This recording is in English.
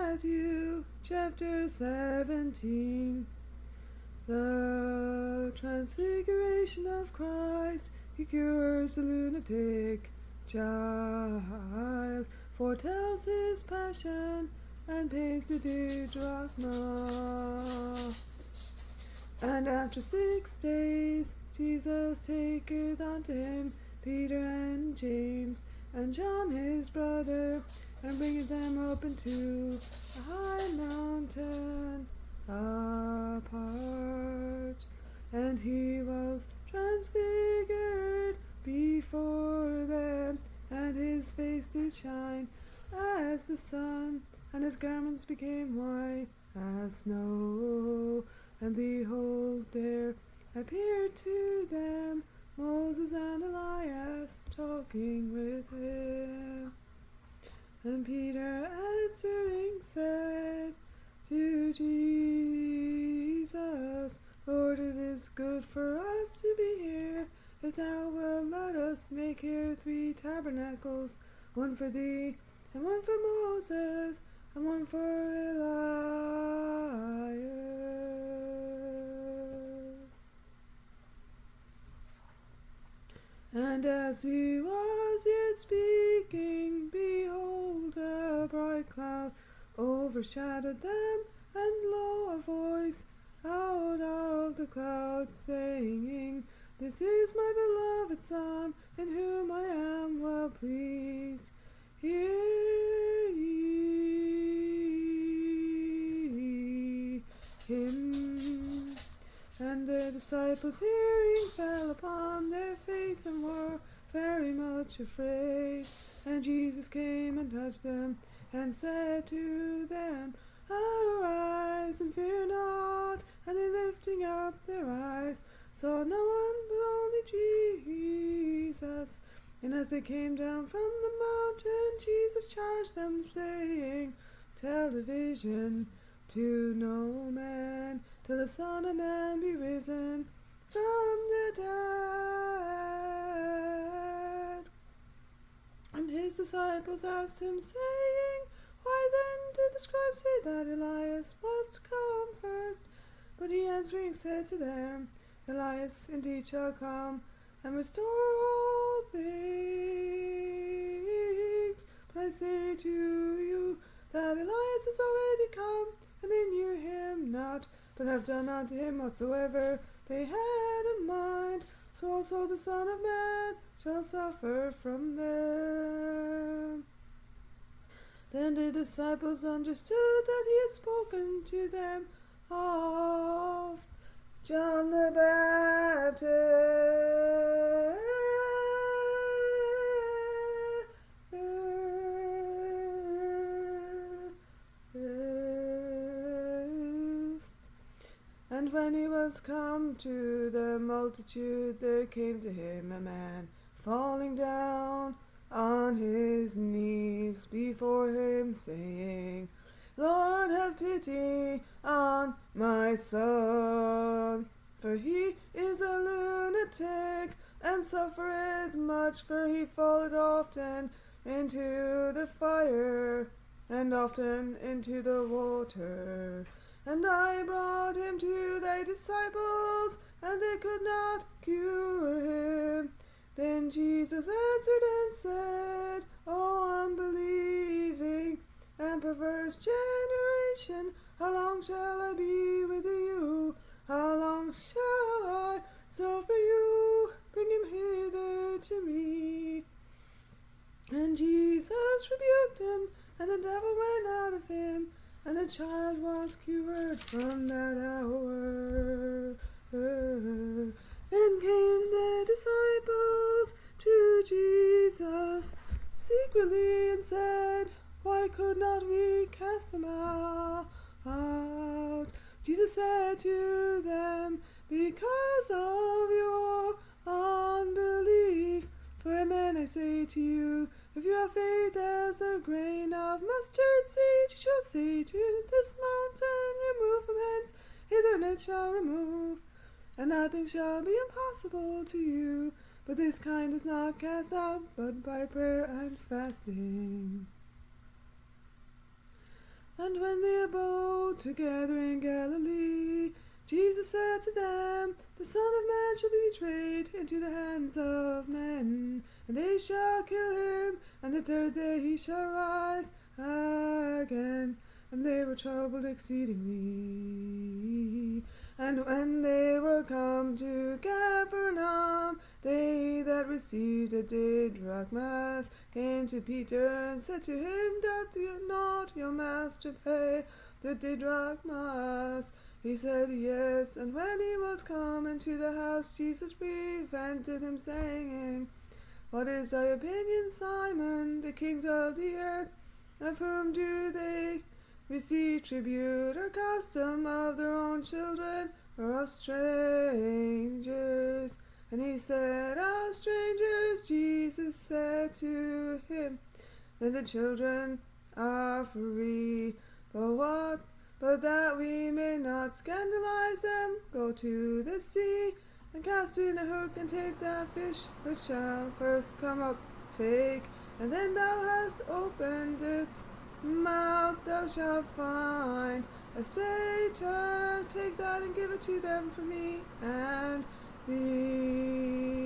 Matthew chapter 17. The transfiguration of Christ. He cures the lunatic child, foretells his passion, and pays the due drachma. And after 6 days Jesus taketh unto him Peter and James and John his brother, and bringeth them up into a high mountain apart. And he was transfigured before them, and his face did shine as the sun, and his garments became white as snow. And behold, there appeared to them Moses and Elias talking with him. And Peter answering said to Jesus, Lord, it is good for us to be here. If thou wilt, let us make here 3 tabernacles, one for thee, and one for Moses, and one for Elias. And as he was yet speaking, behold, a bright cloud overshadowed them, and lo, a voice out of the cloud saying, This is my beloved Son, in whom I am well pleased. Hear ye him. And the disciples hearing fell upon their face and were very much afraid. And Jesus came and touched them, and said to them, Arise, and fear not. And they lifting up their eyes saw no one but only Jesus. And as they came down from the mountain, Jesus charged them, saying, Tell the vision to no man, till the Son of Man be risen from the dead. And his disciples asked him, saying, Why then do the scribes say that Elias must come first? But he answering said to them, Elias indeed shall come, and restore all things. But I say to you that Elias is already come, and they knew him not, but have done unto him whatsoever they had in mind. So also the Son of Man shall suffer from them. Then the disciples understood that he had spoken to them of John the Baptist. And when he was come to the multitude, there came to him a man falling down on his knees before him, saying, Lord, have pity on my son, for he is a lunatic, and suffereth much, for he falleth often into the fire, and often into the water. And I brought him to thy disciples, and they could not cure him. Then Jesus answered and said, O unbelieving and perverse generation, how long shall I be with you? How long shall I suffer you? Bring him hither to me. And Jesus rebuked him, and the devil went out of him, and the child was cured from that hour. Then came the disciples to Jesus secretly, and said, Why could not we cast him out? Jesus said to them, Because of your unbelief. For amen I say to you, if you have faith as a grain of mustard seed, you shall say to this mountain, Remove from hence, hither, and it shall remove. And nothing shall be impossible to you. But this kind is not cast out, but by prayer and fasting. And And when they abode together in Galilee, Jesus said to them, The Son of Man shall be betrayed into the hands of men, and they shall kill him, and the third day he shall rise again. And they were troubled exceedingly. And when they were come to Capernaum, they that received a didrachmas came to Peter and said to him, Doth not your master pay the didrachmas? He said, Yes. And when he was come into the house, Jesus prevented him, saying, What is thy opinion, Simon? The kings of the earth, of whom do they receive tribute or custom, of their own children or of strangers? And he said, Of strangers. Jesus said to him, Then the children are free. But that we may not scandalize them, go to the sea, and cast in a hook, and take that fish which shall first come up. Take, and then thou hast opened its mouth, thou shalt find a stater. Take that and give it to them for me and thee.